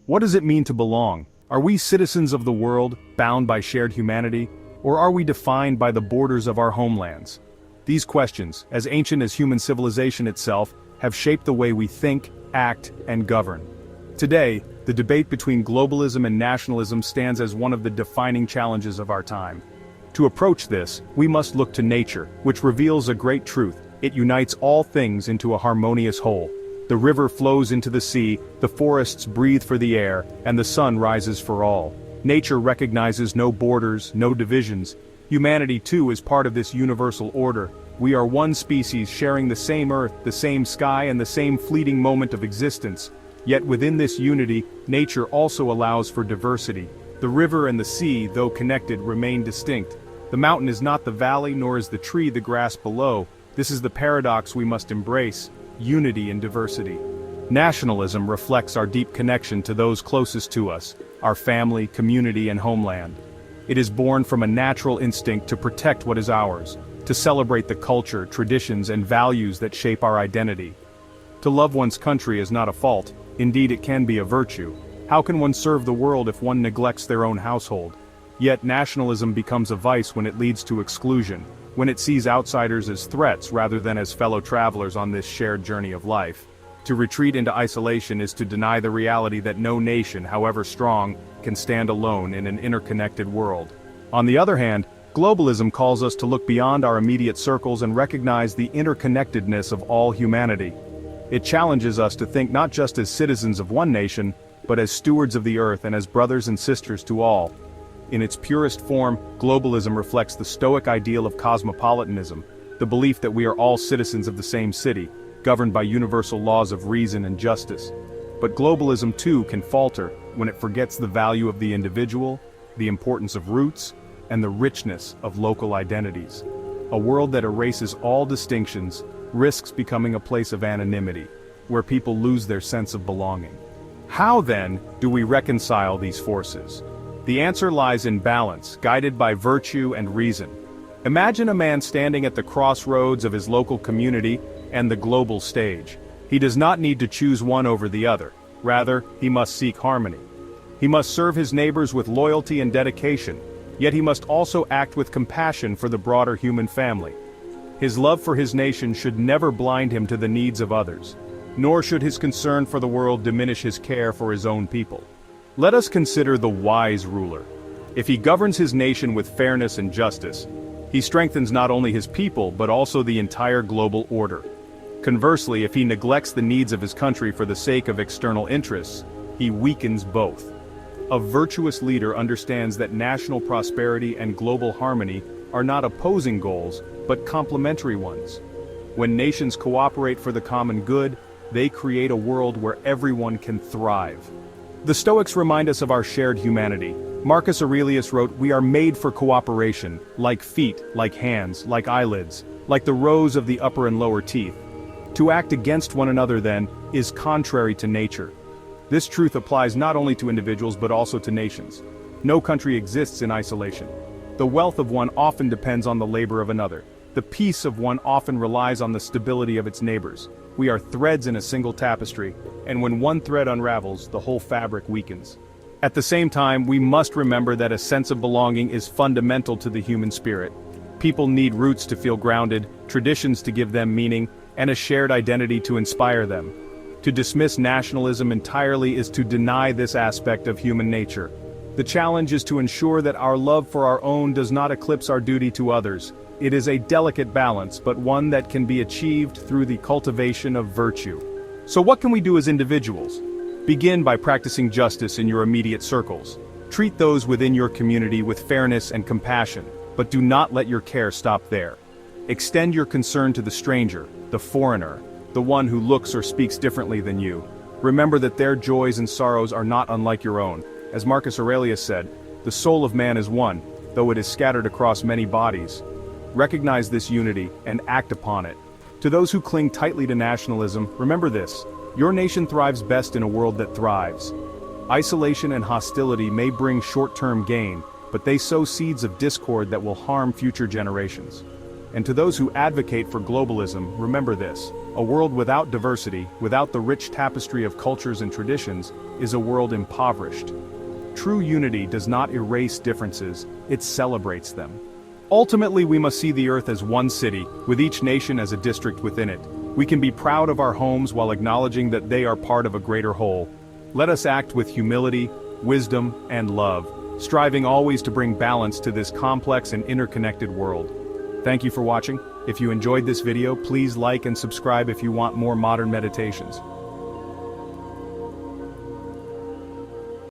What does it mean to belong? Are we citizens of the world, bound by shared humanity, or are we defined by the borders of our homelands? These questions, as ancient as human civilization itself, have shaped the way we think, act, and govern. Today, the debate between globalism and nationalism stands as one of the defining challenges of our time. To approach this, we must look to nature, which reveals a great truth. It unites all things into a harmonious whole. The river flows into the sea, the forests breathe for the air, and the sun rises for all. Nature recognizes no borders, no divisions. Humanity too is part of this universal order. We are one species sharing the same earth, the same sky, and the same fleeting moment of existence. Yet within this unity, nature also allows for diversity. The river and the sea, though connected, remain distinct. The mountain is not the valley, nor is the tree the grass below. This is the paradox we must embrace: unity in diversity. Nationalism reflects our deep connection to those closest to us, our family, community, and homeland. It is born from a natural instinct to protect what is ours, to celebrate the culture, traditions, and values that shape our identity. To love one's country is not a fault, indeed it can be a virtue. How can one serve the world if one neglects their own household? Yet nationalism becomes a vice when it leads to exclusion, when it sees outsiders as threats rather than as fellow travelers on this shared journey of life. To retreat into isolation is to deny the reality that no nation, however strong, can stand alone in an interconnected world. On the other hand, globalism calls us to look beyond our immediate circles and recognize the interconnectedness of all humanity. It challenges us to think not just as citizens of one nation, but as stewards of the earth and as brothers and sisters to all. In its purest form, globalism reflects the Stoic ideal of cosmopolitanism, the belief that we are all citizens of the same city, governed by universal laws of reason and justice. But globalism too can falter when it forgets the value of the individual, the importance of roots, and the richness of local identities. A world that erases all distinctions risks becoming a place of anonymity, where people lose their sense of belonging. How then do we reconcile these forces? The answer lies in balance, guided by virtue and reason. Imagine a man standing at the crossroads of his local community and the global stage. He does not need to choose one over the other. Rather, he must seek harmony. He must serve his neighbors with loyalty and dedication, yet he must also act with compassion for the broader human family. His love for his nation should never blind him to the needs of others, nor should his concern for the world diminish his care for his own people. Let us consider the wise ruler. If he governs his nation with fairness and justice, he strengthens not only his people but also the entire global order. Conversely, if he neglects the needs of his country for the sake of external interests, he weakens both. A virtuous leader understands that national prosperity and global harmony are not opposing goals, but complementary ones. When nations cooperate for the common good, they create a world where everyone can thrive. The Stoics remind us of our shared humanity. Marcus Aurelius wrote, "We are made for cooperation, like feet, like hands, like eyelids, like the rows of the upper and lower teeth." To act against one another, then, is contrary to nature. This truth applies not only to individuals but also to nations. No country exists in isolation. The wealth of one often depends on the labor of another. The peace of one often relies on the stability of its neighbors. We are threads in a single tapestry, and when one thread unravels, the whole fabric weakens. At the same time, we must remember that a sense of belonging is fundamental to the human spirit. People need roots to feel grounded, traditions to give them meaning, and a shared identity to inspire them. To dismiss nationalism entirely is to deny this aspect of human nature. The challenge is to ensure that our love for our own does not eclipse our duty to others. It is a delicate balance, but one that can be achieved through the cultivation of virtue. So what can we do as individuals? Begin by practicing justice in your immediate circles. Treat those within your community with fairness and compassion, but do not let your care stop there. Extend your concern to the stranger, the foreigner, the one who looks or speaks differently than you. Remember that their joys and sorrows are not unlike your own. As Marcus Aurelius said, "The soul of man is one, though it is scattered across many bodies." Recognize this unity and act upon it. To those who cling tightly to nationalism, remember this: your nation thrives best in a world that thrives. Isolation and hostility may bring short-term gain, but they sow seeds of discord that will harm future generations. And to those who advocate for globalism, remember this: a world without diversity, without the rich tapestry of cultures and traditions, is a world impoverished. True unity does not erase differences, it celebrates them. Ultimately, we must see the Earth as one city, with each nation as a district within it. We can be proud of our homes while acknowledging that they are part of a greater whole. Let us act with humility, wisdom, and love, striving always to bring balance to this complex and interconnected world. Thank you for watching. If you enjoyed this video, please like and subscribe if you want more modern meditations.